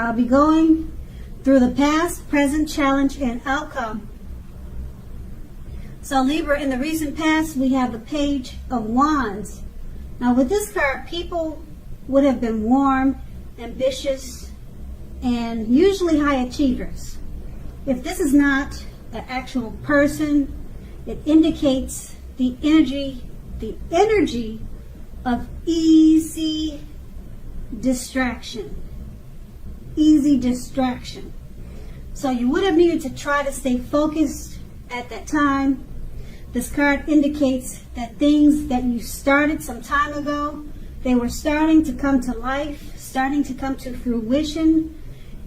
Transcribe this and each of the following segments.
I'll be going through the past, present, challenge, and outcome. So Libra, in the recent past, we have the Page of Wands. Now with this card, people would have been warm, ambitious, and usually high achievers. If this is not an actual person, it indicates the energy of easy distraction. Easy distraction. So you would have needed to try to stay focused at that time. This card indicates that things that you started some time ago, they were starting to come to life, starting to come to fruition.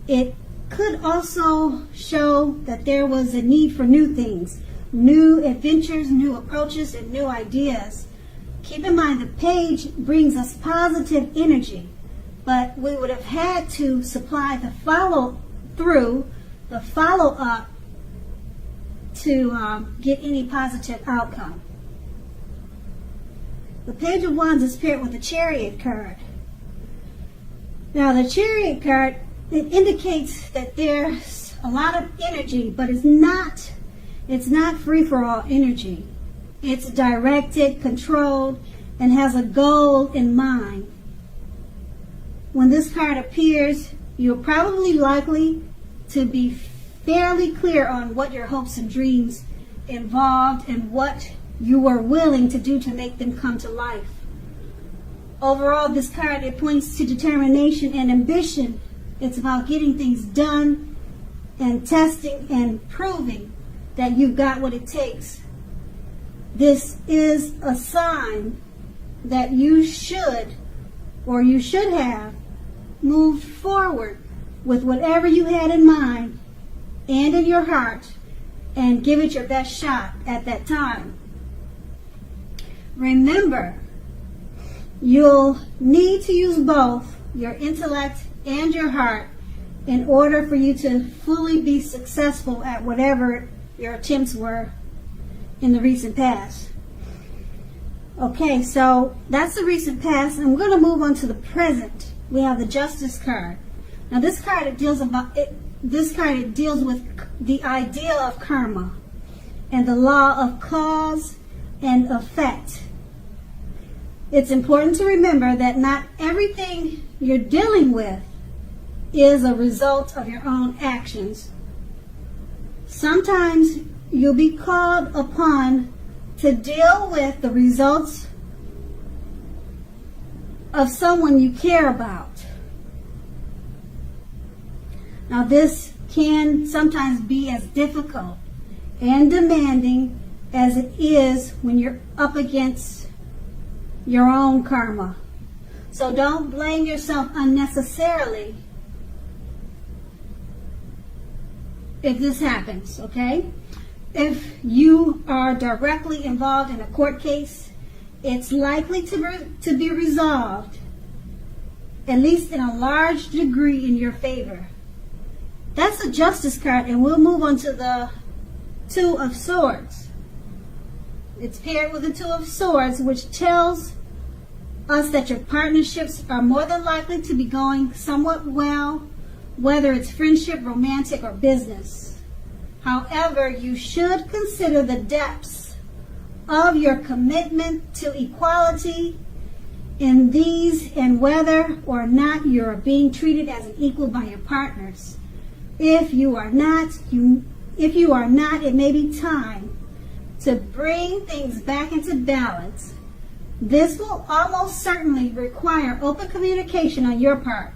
It could also show that there was a need for new things, new adventures, new approaches, and new ideas. Keep in mind, the page brings us positive energy, but we would have had to supply the follow-through, the follow-up, to get any positive outcome. The Page of Wands is paired with the Chariot card. Now the Chariot card, it indicates that there's a lot of energy, but it's not free-for-all energy. It's directed, controlled, and has a goal in mind. When this card appears, you're probably likely to be fairly clear on what your hopes and dreams involved and what you were willing to do to make them come to life. Overall, this card, it points to determination and ambition. It's about getting things done and testing and proving that you've got what it takes. This is a sign that you should have moved forward with whatever you had in mind and in your heart and give it your best shot at that time. Remember, you'll need to use both your intellect and your heart in order for you to fully be successful at whatever your attempts were in the recent past. Okay, so that's the recent past, and we're going to move on to the present. We have the Justice card. Now this card, it deals with the idea of karma and the law of cause and effect. It's important to remember that not everything you're dealing with is a result of your own actions. Sometimes you'll be called upon to deal with the results of someone you care about. Now this can sometimes be as difficult and demanding as it is when you're up against your own karma. So don't blame yourself unnecessarily if this happens, okay? If you are directly involved in a court case, it's likely to be resolved, at least in a large degree, in your favor. That's the Justice card, and we'll move on to the Two of Swords. It's paired with the Two of Swords, which tells us that your partnerships are more than likely to be going somewhat well, whether it's friendship, romantic, or business. However, you should consider the depths of your commitment to equality in these and whether or not you're being treated as an equal by your partners. If you are not, it may be time to bring things back into balance. This will almost certainly require open communication on your part.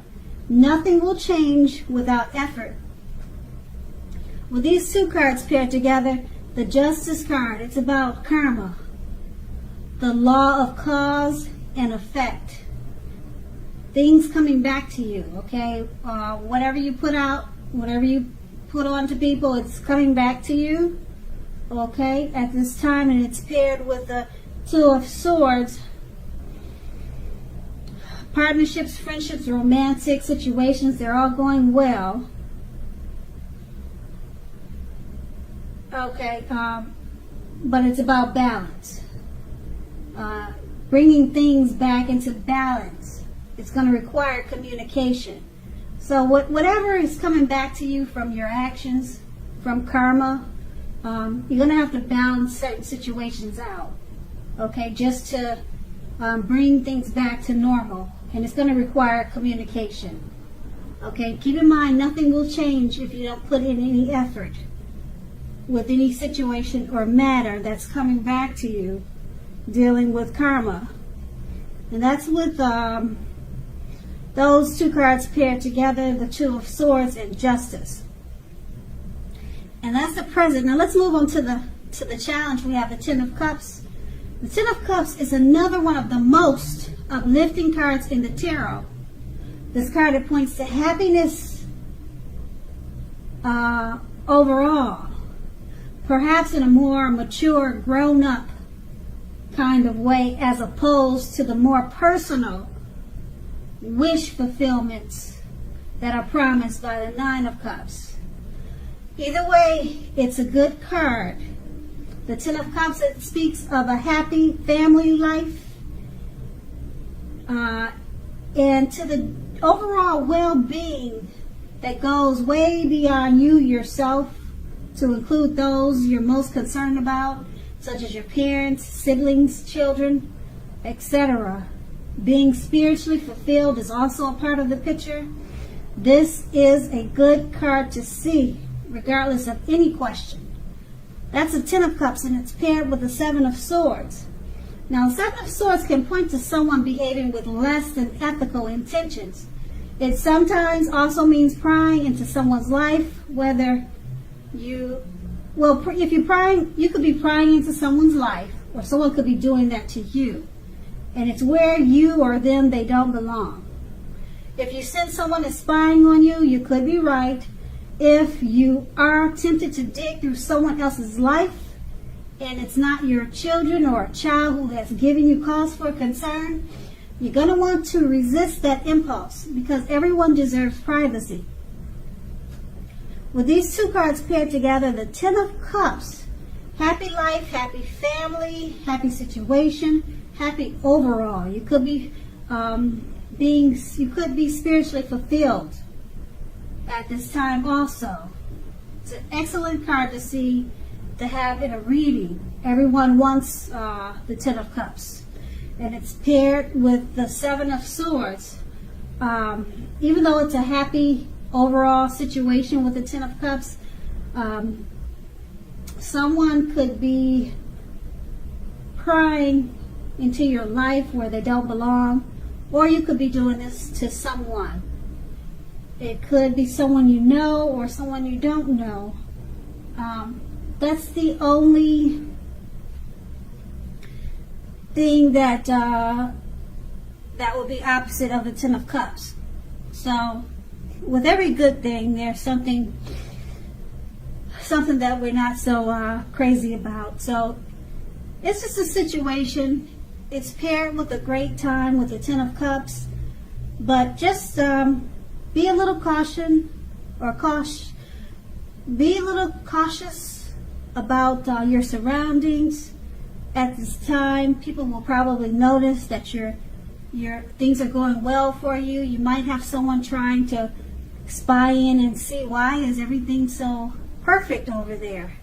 Nothing will change without effort. With these two cards paired together, the Justice card, it's about karma, the law of cause and effect. Things coming back to you, okay? Whatever you put out, whatever you put on to people, it's coming back to you, okay, at this time, and it's paired with the Two of Swords. Partnerships, friendships, romantic situations, they're all going well. Okay, but it's about balance. Bringing things back into balance. It's going to require communication. So whatever is coming back to you from your actions, from karma, you're going to have to balance certain situations out, okay, just to bring things back to normal. And it's going to require communication. Okay, keep in mind, nothing will change if you don't put in any effort with any situation or matter that's coming back to you dealing with karma. And that's with those two cards paired together, the Two of Swords and Justice. And that's the present. Now let's move on to the challenge. We have the Ten of Cups. The Ten of Cups is another one of the most uplifting cards in the tarot. This card, it points to happiness overall, perhaps in a more mature, grown-up kind of way, as opposed to the more personal wish fulfillments that are promised by the Nine of Cups. Either way, it's a good card. The Ten of Cups, it speaks of a happy family life, and to the overall well-being that goes way beyond you yourself, to include those you're most concerned about, such as your parents, siblings, children, etc. Being spiritually fulfilled is also a part of the picture. This is a good card to see, regardless of any question. That's a Ten of Cups, and it's paired with the Seven of Swords. Now, Seven of Swords can point to someone behaving with less than ethical intentions. It sometimes also means prying into someone's life, whether if you're prying, you could be prying into someone's life, or someone could be doing that to you. And it's where you or them, they don't belong. If you sense someone is spying on you, you could be right. If you are tempted to dig through someone else's life, and it's not your children or a child who has given you cause for concern, you're going to want to resist that impulse, because everyone deserves privacy. With these two cards paired together, the Ten of Cups, happy life, happy family, happy situation, happy overall. You could be spiritually fulfilled at this time also. It's an excellent card to have in a reading. Everyone wants the Ten of Cups. And it's paired with the Seven of Swords. Even though it's a happy overall situation with the Ten of Cups, someone could be prying into your life where they don't belong, or you could be doing this to someone. It could be someone you know or someone you don't know. That's the only thing that would be opposite of the Ten of Cups. So, with every good thing, there's something that we're not so crazy about. So, it's just a situation. It's paired with a great time with the Ten of Cups, but just be a little cautious about your surroundings at this time. People will probably notice that your things are going well for you. You might have someone trying to spy in and see, why is everything so perfect over there?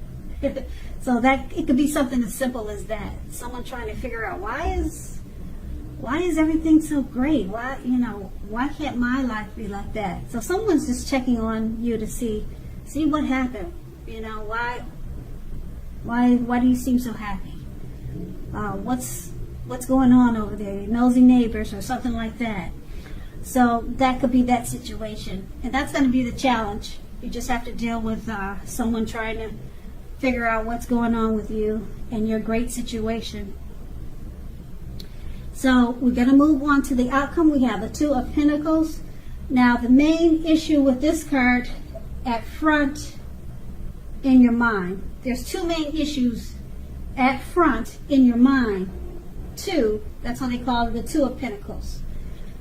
So that it could be something as simple as that. Someone trying to figure out, why is everything so great? Why can't my life be like that? So someone's just checking on you to see what happened. Why do you seem so happy? What's going on over there? Nosy neighbors or something like that. So that could be that situation, and that's going to be the challenge. You just have to deal with someone trying to figure out what's going on with you and your great situation. So we're going to move on to the outcome. We have the Two of Pentacles. Now, the main issue with this card at front in your mind. There's two main issues at front in your mind. Two, that's what they call it, the Two of Pentacles.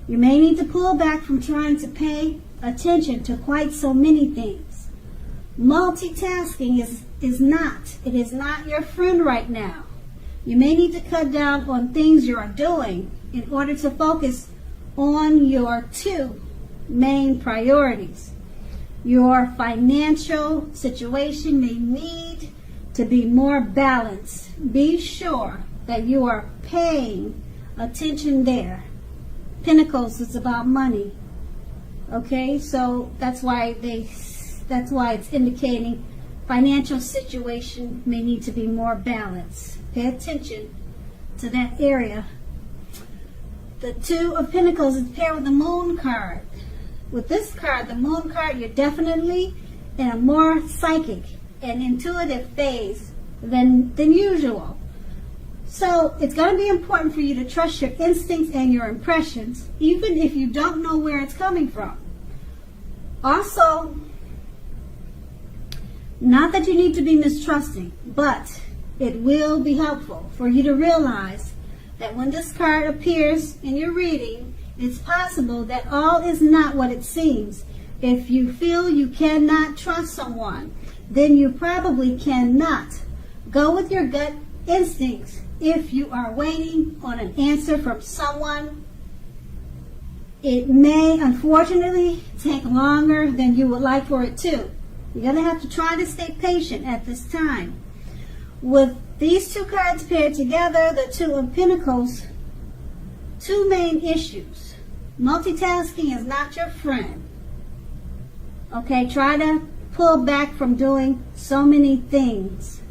You may need to pull back from trying to pay attention to quite so many things. Multitasking is not your friend right now. You may need to cut down on things you are doing in order to focus on your two main priorities. Your financial situation may need to be more balanced. Be sure that you are paying attention there. Pentacles is about money. Okay, so that's why it's indicating financial situation may need to be more balanced. Pay attention to that area. The Two of Pentacles is paired with the Moon card. With this card, the Moon card, you're definitely in a more psychic and intuitive phase than usual. So it's going to be important for you to trust your instincts and your impressions, even if you don't know where it's coming from. Also, not that you need to be mistrusting, but it will be helpful for you to realize that when this card appears in your reading, it's possible that all is not what it seems. If you feel you cannot trust someone, then you probably cannot. Go with your gut instincts. If you are waiting on an answer from someone, it may unfortunately take longer than you would like for it to. You're going to have to try to stay patient at this time. With these two cards paired together, the Two of Pentacles, two main issues. Multitasking is not your friend. Okay, try to pull back from doing so many things.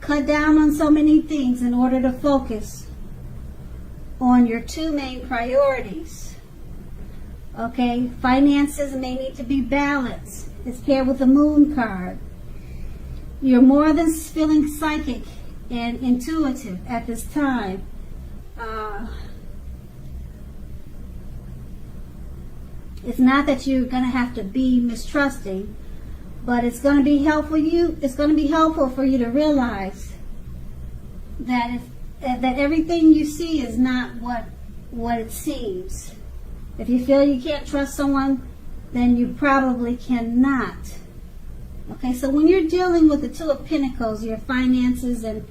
Cut down on so many things in order to focus on your two main priorities. Okay, finances may need to be balanced. It's paired with the Moon card. You're more than feeling psychic and intuitive at this time. It's not that you're going to have to be mistrusting, but it's going to be helpful for you to realize that that everything you see is not what it seems. If you feel you can't trust someone, then you probably cannot. Okay, so when you're dealing with the Two of Pentacles, your finances and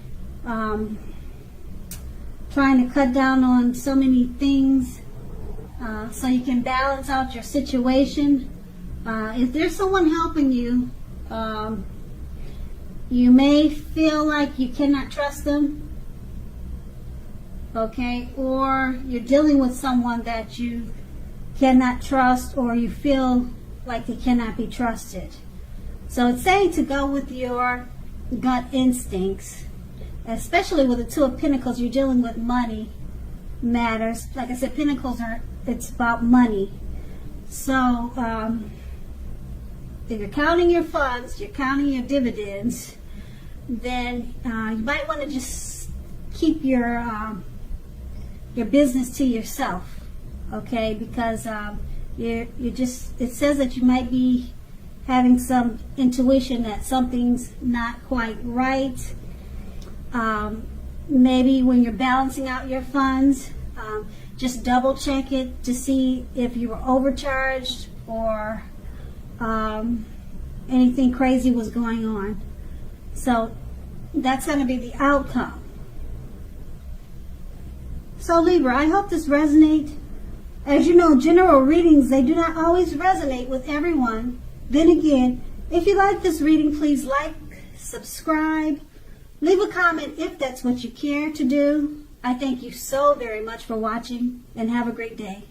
trying to cut down on so many things so you can balance out your situation, if there's someone helping you, you may feel like you cannot trust them. Okay, or you're dealing with someone that you cannot trust, or you feel like they cannot be trusted. So it's saying to go with your gut instincts, especially with the Two of Pentacles. You're dealing with money matters. Like I said, Pentacles it's about money. So if you're counting your funds, you're counting your dividends, then you might want to just keep your business to yourself, okay? Because it says that you might be having some intuition that something's not quite right. Maybe when you're balancing out your funds, just double check it to see if you were overcharged or anything crazy was going on. So that's going to be the outcome. So Libra, I hope this resonates. As you know, general readings, they do not always resonate with everyone. Then again, if you like this reading, please like, subscribe, leave a comment if that's what you care to do. I thank you so very much for watching, and have a great day.